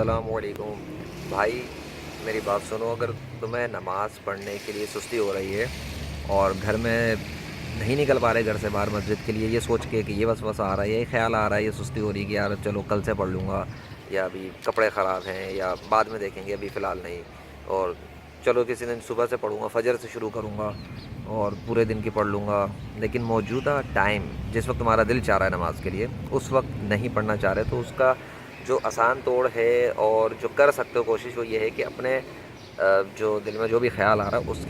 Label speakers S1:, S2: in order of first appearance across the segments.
S1: السلام علیکم بھائی، میری بات سنو۔ اگر تمہیں نماز پڑھنے کے لیے سستی ہو رہی ہے اور گھر میں نہیں نکل پا رہے گھر سے باہر مسجد کے لیے، یہ سوچ کے کہ یہ وسوسہ آ رہا ہے، یہ خیال آ رہا ہے، یہ سستی ہو رہی ہے کہ یار چلو کل سے پڑھ لوں گا، یا ابھی کپڑے خراب ہیں، یا بعد میں دیکھیں گے، ابھی فی الحال نہیں، اور چلو کسی دن صبح سے پڑھوں گا، فجر سے شروع کروں گا اور پورے دن کی پڑھ لوں گا، لیکن موجودہ ٹائم جس وقت تمہارا دل چاہ رہا ہے نماز کے لیے اس وقت نہیں پڑھنا چاہ رہے، تو اس کا جو آسان توڑ ہے اور جو کر سکتے ہو کوشش، وہ یہ ہے کہ اپنے جو دل میں جو بھی خیال آ رہا ہے اس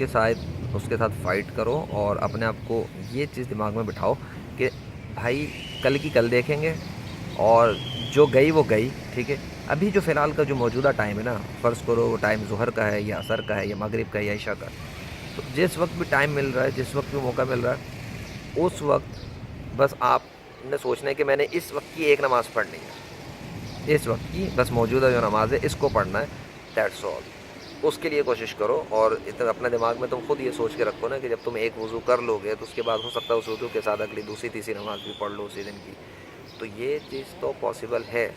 S1: کے ساتھ فائٹ کرو، اور اپنے آپ کو یہ چیز دماغ میں بٹھاؤ کہ بھائی کل کی کل دیکھیں گے، اور جو گئی وہ گئی، ٹھیک ہے۔ ابھی جو فی الحال کا جو موجودہ ٹائم ہے نا، فرض کرو وہ ٹائم ظہر کا ہے یا عصر کا ہے یا مغرب کا ہے یا عشاء کا، تو جس وقت بھی ٹائم مل رہا ہے، جس وقت بھی موقع مل رہا ہے، اس وقت بس آپ نے سوچنا ہے کہ میں نے اس وقت کی ایک نماز پڑھنی ہے، اس وقت کی بس موجودہ جو نماز ہے اس کو پڑھنا ہے، دیٹس آل۔ اس کے لیے کوشش کرو، اور اپنے دماغ میں تم خود یہ سوچ کے رکھو نا کہ جب تم ایک وضو کر لو گے تو اس کے بعد ہو سکتا ہے اس وضو کے ساتھ اگلی دوسری تیسری نماز بھی پڑھ لو اسی دن کی، تو یہ چیز تو پاسبل ہے۔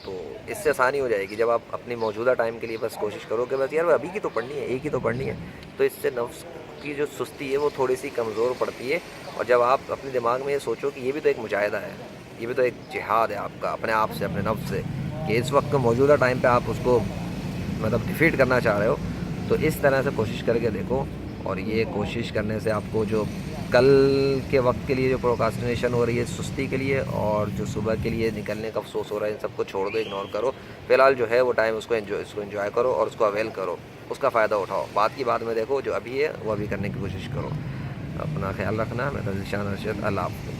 S1: تو اس سے آسانی ہو جائے گی جب آپ اپنی موجودہ ٹائم کے لیے بس کوشش کرو کہ بس یار ابھی کی تو پڑھنی ہے، ایک ہی تو پڑھنی ہے، تو اس سے نفس کی جو سستی ہے وہ تھوڑی سی کمزور پڑتی ہے، اور جب آپ اپنے دماغ میں یہ سوچو کہ یہ بھی تو ایک مجاہدہ ہے، یہ بھی تو ایک جہاد ہے آپ کا اپنے آپ سے، اپنے نفس سے، کہ اس وقت موجودہ ٹائم پہ آپ اس کو مطلب ڈیفیٹ کرنا چاہ رہے ہو، تو اس طرح سے کوشش کر کے دیکھو، اور یہ کوشش کرنے سے آپ کو جو کل کے وقت کے لیے جو پروکاسٹینیشن ہو رہی ہے سستی کے لیے، اور جو صبح کے لیے نکلنے کا افسوس ہو رہا ہے، ان سب کو چھوڑ دو، اگنور کرو، فی الحال جو ہے وہ ٹائم اس کو انجوائے کرو اور اس کو اویل کرو، اس کا فائدہ اٹھاؤ، بعد کی بات میں دیکھو، جو ابھی ہے وہ ابھی کرنے کی کوشش کرو۔ اپنا خیال رکھنا، میں ذیشان ارشد، اللہ حافظ۔